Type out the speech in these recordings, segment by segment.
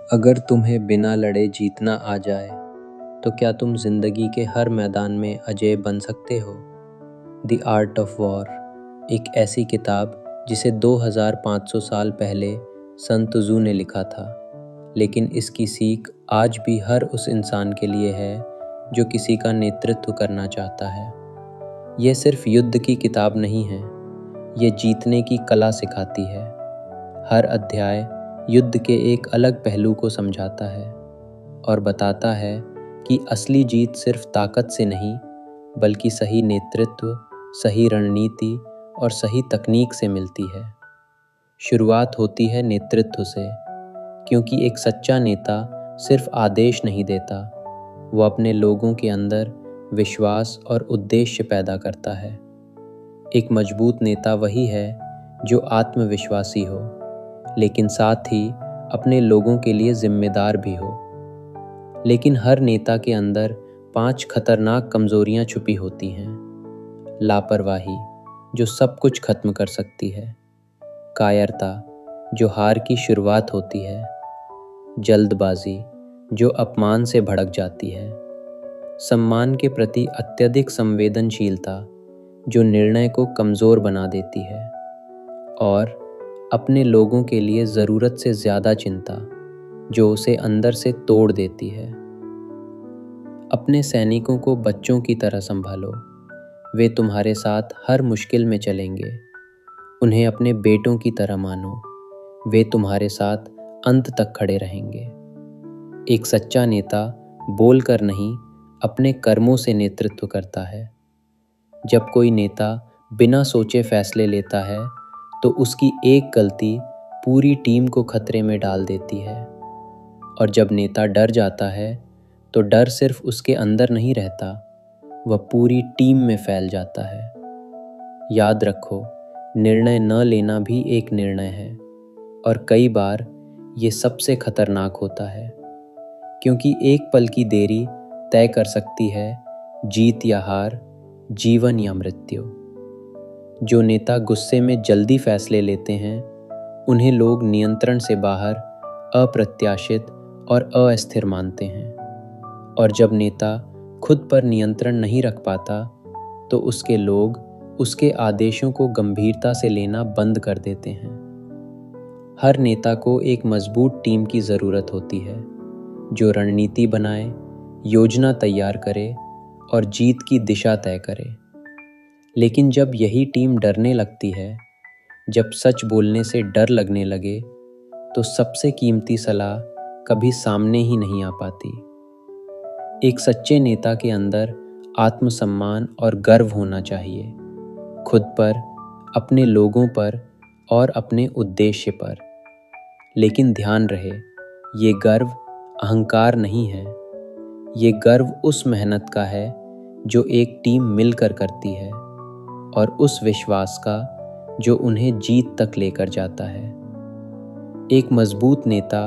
अगर तुम्हें बिना लड़े जीतना आ जाए तो क्या तुम जिंदगी के हर मैदान में अजय बन सकते हो? द आर्ट ऑफ वॉर, एक ऐसी किताब जिसे 2500 साल पहले सन त्ज़ू ने लिखा था, लेकिन इसकी सीख आज भी हर उस इंसान के लिए है जो किसी का नेतृत्व करना चाहता है। यह सिर्फ युद्ध की किताब नहीं है, यह जीतने की कला सिखाती है। हर अध्याय युद्ध के एक अलग पहलू को समझाता है और बताता है कि असली जीत सिर्फ ताकत से नहीं, बल्कि सही नेतृत्व, सही रणनीति और सही तकनीक से मिलती है। शुरुआत होती है नेतृत्व से, क्योंकि एक सच्चा नेता सिर्फ आदेश नहीं देता, वो अपने लोगों के अंदर विश्वास और उद्देश्य पैदा करता है। एक मजबूत नेता वही है जो आत्मविश्वासी हो, लेकिन साथ ही अपने लोगों के लिए जिम्मेदार भी हो। लेकिन हर नेता के अंदर 5 खतरनाक कमजोरियां छुपी होती हैं। लापरवाही, जो सब कुछ खत्म कर सकती है। कायरता, जो हार की शुरुआत होती है। जल्दबाजी, जो अपमान से भड़क जाती है। सम्मान के प्रति अत्यधिक संवेदनशीलता, जो निर्णय को कमजोर बना देती है। और अपने लोगों के लिए ज़रूरत से ज़्यादा चिंता, जो उसे अंदर से तोड़ देती है। अपने सैनिकों को बच्चों की तरह संभालो। वे तुम्हारे साथ हर मुश्किल में चलेंगे। उन्हें अपने बेटों की तरह मानो। वे तुम्हारे साथ अंत तक खड़े रहेंगे। एक सच्चा नेता बोलकर नहीं, अपने कर्मों से नेतृत्व करता है। जब कोई नेता बिना सोचे फैसले लेता है तो उसकी एक गलती पूरी टीम को खतरे में डाल देती है। और जब नेता डर जाता है तो डर सिर्फ उसके अंदर नहीं रहता, वह पूरी टीम में फैल जाता है। याद रखो, निर्णय न लेना भी एक निर्णय है, और कई बार ये सबसे खतरनाक होता है, क्योंकि एक पल की देरी तय कर सकती है जीत या हार, जीवन या मृत्यु। जो नेता गुस्से में जल्दी फैसले लेते हैं, उन्हें लोग नियंत्रण से बाहर, अप्रत्याशित और अस्थिर मानते हैं। और जब नेता खुद पर नियंत्रण नहीं रख पाता, तो उसके लोग उसके आदेशों को गंभीरता से लेना बंद कर देते हैं। हर नेता को एक मजबूत टीम की ज़रूरत होती है, जो रणनीति बनाए, योजना तैयार करे और जीत की दिशा तय करे। लेकिन जब यही टीम डरने लगती है, जब सच बोलने से डर लगने लगे, तो सबसे कीमती सलाह कभी सामने ही नहीं आ पाती। एक सच्चे नेता के अंदर आत्मसम्मान और गर्व होना चाहिए, खुद पर, अपने लोगों पर और अपने उद्देश्य पर। लेकिन ध्यान रहे, ये गर्व अहंकार नहीं है। ये गर्व उस मेहनत का है जो एक टीम मिलकर करती है, और उस विश्वास का जो उन्हें जीत तक लेकर जाता है। एक मजबूत नेता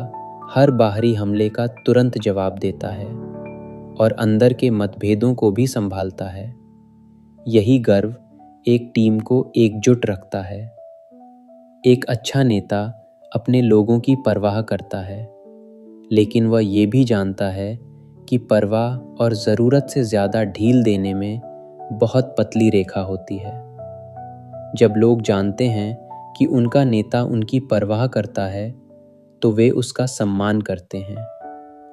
हर बाहरी हमले का तुरंत जवाब देता है और अंदर के मतभेदों को भी संभालता है। यही गर्व एक टीम को एकजुट रखता है। एक अच्छा नेता अपने लोगों की परवाह करता है, लेकिन वह ये भी जानता है कि परवाह और ज़रूरत से ज़्यादा ढील देने में बहुत पतली रेखा होती है। जब लोग जानते हैं कि उनका नेता उनकी परवाह करता है, तो वे उसका सम्मान करते हैं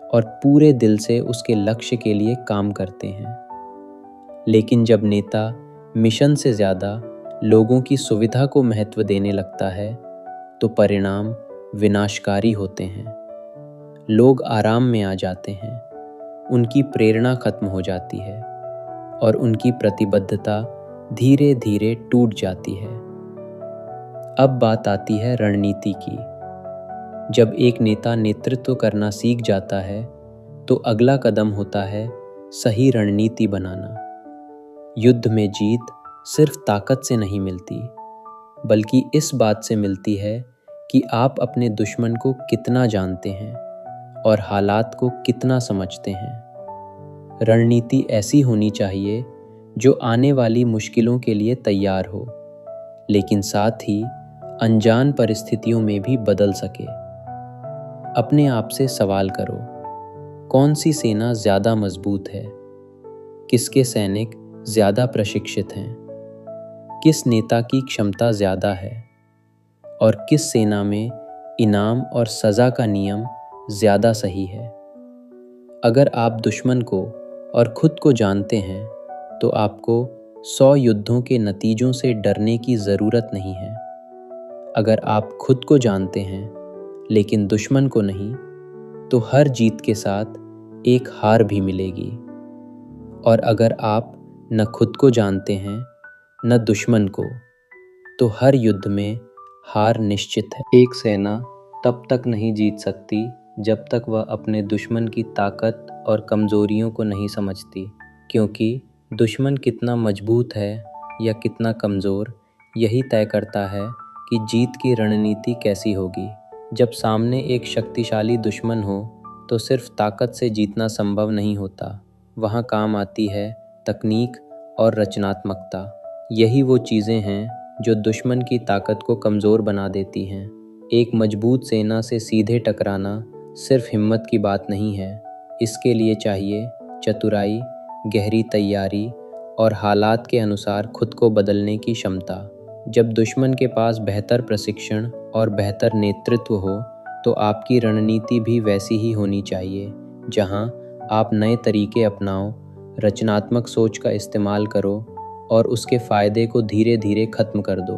और पूरे दिल से उसके लक्ष्य के लिए काम करते हैं। लेकिन जब नेता मिशन से ज़्यादा लोगों की सुविधा को महत्व देने लगता है, तो परिणाम विनाशकारी होते हैं। लोग आराम में आ जाते हैं, उनकी प्रेरणा खत्म हो जाती है और उनकी प्रतिबद्धता धीरे धीरे टूट जाती है। अब बात आती है रणनीति की। जब एक नेता नेतृत्व करना सीख जाता है, तो अगला कदम होता है सही रणनीति बनाना। युद्ध में जीत सिर्फ ताकत से नहीं मिलती, बल्कि इस बात से मिलती है कि आप अपने दुश्मन को कितना जानते हैं और हालात को कितना समझते हैं। रणनीति ऐसी होनी चाहिए जो आने वाली मुश्किलों के लिए तैयार हो, लेकिन साथ ही अनजान परिस्थितियों में भी बदल सके। अपने आप से सवाल करो, कौन सी सेना ज़्यादा मजबूत है? किसके सैनिक ज़्यादा प्रशिक्षित हैं? किस नेता की क्षमता ज़्यादा है? और किस सेना में इनाम और सज़ा का नियम ज़्यादा सही है? अगर आप दुश्मन को और खुद को जानते हैं तो आपको 100 युद्धों के नतीजों से डरने की ज़रूरत नहीं है। अगर आप खुद को जानते हैं लेकिन दुश्मन को नहीं, तो हर जीत के साथ एक हार भी मिलेगी। और अगर आप न खुद को जानते हैं न दुश्मन को, तो हर युद्ध में हार निश्चित है। एक सेना तब तक नहीं जीत सकती जब तक वह अपने दुश्मन की ताकत और कमज़ोरियों को नहीं समझती, क्योंकि दुश्मन कितना मजबूत है या कितना कमज़ोर, यही तय करता है कि जीत की रणनीति कैसी होगी। जब सामने एक शक्तिशाली दुश्मन हो तो सिर्फ ताकत से जीतना संभव नहीं होता, वहाँ काम आती है तकनीक और रचनात्मकता। यही वो चीज़ें हैं जो दुश्मन की ताकत को कमज़ोर बना देती हैं। एक मजबूत सेना से सीधे टकराना सिर्फ हिम्मत की बात नहीं है, इसके लिए चाहिए चतुराई, गहरी तैयारी और हालात के अनुसार खुद को बदलने की क्षमता। जब दुश्मन के पास बेहतर प्रशिक्षण और बेहतर नेतृत्व हो तो आपकी रणनीति भी वैसी ही होनी चाहिए, जहां आप नए तरीके अपनाओ, रचनात्मक सोच का इस्तेमाल करो और उसके फ़ायदे को धीरे धीरे ख़त्म कर दो।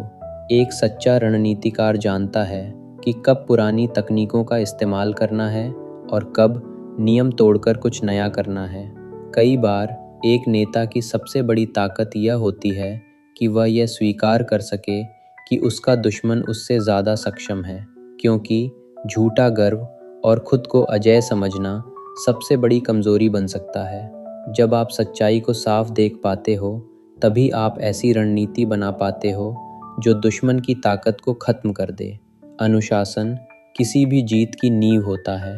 एक सच्चा रणनीतिकार जानता है कि कब पुरानी तकनीकों का इस्तेमाल करना है और कब नियम तोड़कर कुछ नया करना है। कई बार एक नेता की सबसे बड़ी ताकत यह होती है कि वह यह स्वीकार कर सके कि उसका दुश्मन उससे ज़्यादा सक्षम है, क्योंकि झूठा गर्व और खुद को अजेय समझना सबसे बड़ी कमज़ोरी बन सकता है। जब आप सच्चाई को साफ देख पाते हो, तभी आप ऐसी रणनीति बना पाते हो जो दुश्मन की ताकत को ख़त्म कर दे। अनुशासन किसी भी जीत की नींव होता है।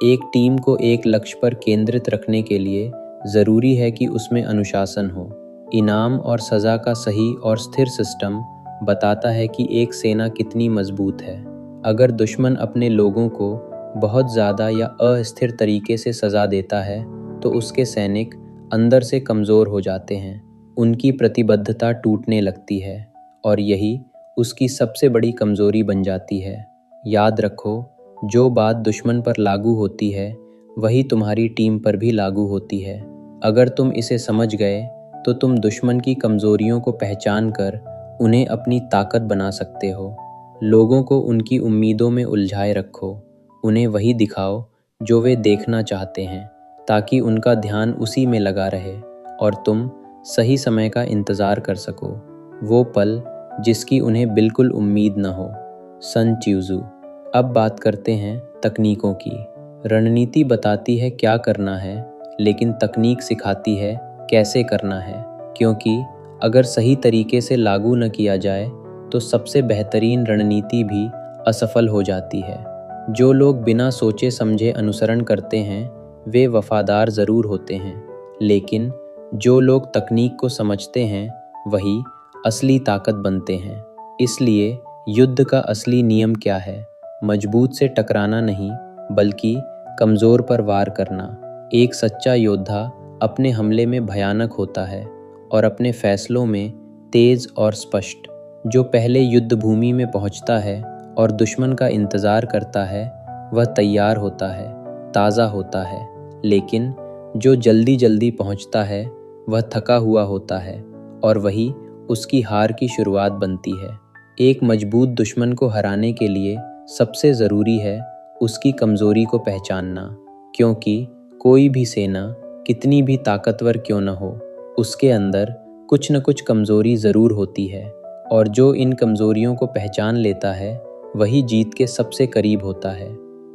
एक टीम को एक लक्ष्य पर केंद्रित रखने के लिए ज़रूरी है कि उसमें अनुशासन हो। इनाम और सज़ा का सही और स्थिर सिस्टम बताता है कि एक सेना कितनी मजबूत है। अगर दुश्मन अपने लोगों को बहुत ज़्यादा या अस्थिर तरीके से सज़ा देता है तो उसके सैनिक अंदर से कमज़ोर हो जाते हैं, उनकी प्रतिबद्धता टूटने लगती है और यही उसकी सबसे बड़ी कमज़ोरी बन जाती है। याद रखो, जो बात दुश्मन पर लागू होती है वही तुम्हारी टीम पर भी लागू होती है। अगर तुम इसे समझ गए तो तुम दुश्मन की कमज़ोरियों को पहचान कर उन्हें अपनी ताकत बना सकते हो। लोगों को उनकी उम्मीदों में उलझाए रखो, उन्हें वही दिखाओ जो वे देखना चाहते हैं, ताकि उनका ध्यान उसी में लगा रहे और तुम सही समय का इंतज़ार कर सको, वो पल जिसकी उन्हें बिल्कुल उम्मीद न हो। सन त्ज़ू। अब बात करते हैं तकनीकों की। रणनीति बताती है क्या करना है, लेकिन तकनीक सिखाती है कैसे करना है, क्योंकि अगर सही तरीके से लागू न किया जाए तो सबसे बेहतरीन रणनीति भी असफल हो जाती है। जो लोग बिना सोचे समझे अनुसरण करते हैं वे वफादार ज़रूर होते हैं, लेकिन जो लोग तकनीक को समझते हैं वही असली ताकत बनते हैं। इसलिए युद्ध का असली नियम क्या है? मजबूत से टकराना नहीं, बल्कि कमज़ोर पर वार करना। एक सच्चा योद्धा अपने हमले में भयानक होता है और अपने फैसलों में तेज़ और स्पष्ट। जो पहले युद्ध भूमि में पहुंचता है और दुश्मन का इंतज़ार करता है वह तैयार होता है, ताज़ा होता है, लेकिन जो जल्दी जल्दी पहुंचता है वह थका हुआ होता है और वही उसकी हार की शुरुआत बनती है। एक मजबूत दुश्मन को हराने के लिए सबसे ज़रूरी है उसकी कमज़ोरी को पहचानना, क्योंकि कोई भी सेना कितनी भी ताकतवर क्यों न हो, उसके अंदर कुछ न कुछ कमज़ोरी ज़रूर होती है, और जो इन कमज़ोरियों को पहचान लेता है वही जीत के सबसे करीब होता है।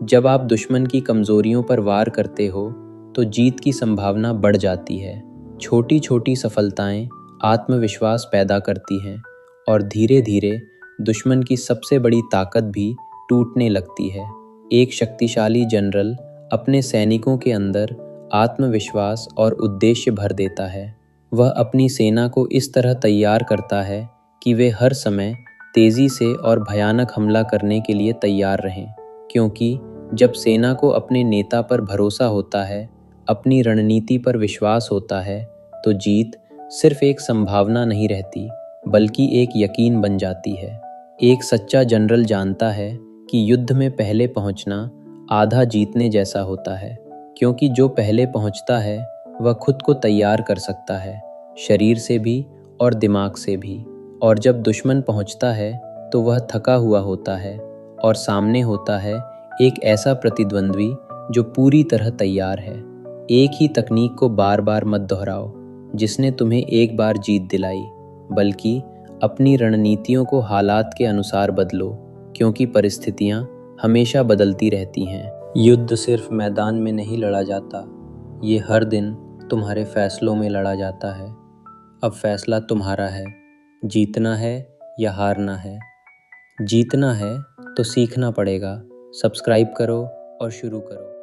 जब आप दुश्मन की कमज़ोरियों पर वार करते हो तो जीत की संभावना बढ़ जाती है। छोटी छोटी सफलताएं आत्मविश्वास पैदा करती हैं और धीरे धीरे दुश्मन की सबसे बड़ी ताकत भी टूटने लगती है। एक शक्तिशाली जनरल अपने सैनिकों के अंदर आत्मविश्वास और उद्देश्य भर देता है। वह अपनी सेना को इस तरह तैयार करता है कि वे हर समय तेज़ी से और भयानक हमला करने के लिए तैयार रहें, क्योंकि जब सेना को अपने नेता पर भरोसा होता है, अपनी रणनीति पर विश्वास होता है, तो जीत सिर्फ एक संभावना नहीं रहती, बल्कि एक यकीन बन जाती है। एक सच्चा जनरल जानता है कि युद्ध में पहले पहुंचना आधा जीतने जैसा होता है, क्योंकि जो पहले पहुंचता है वह खुद को तैयार कर सकता है, शरीर से भी और दिमाग से भी। और जब दुश्मन पहुंचता है तो वह थका हुआ होता है और सामने होता है एक ऐसा प्रतिद्वंद्वी जो पूरी तरह तैयार है। एक ही तकनीक को बार बार मत दोहराओ जिसने तुम्हें एक बार जीत दिलाई, बल्कि अपनी रणनीतियों को हालात के अनुसार बदलो, क्योंकि परिस्थितियां हमेशा बदलती रहती हैं। युद्ध सिर्फ मैदान में नहीं लड़ा जाता, ये हर दिन तुम्हारे फैसलों में लड़ा जाता है। अब फैसला तुम्हारा है, जीतना है या हारना है। जीतना है तो सीखना पड़ेगा। सब्सक्राइब करो और शुरू करो।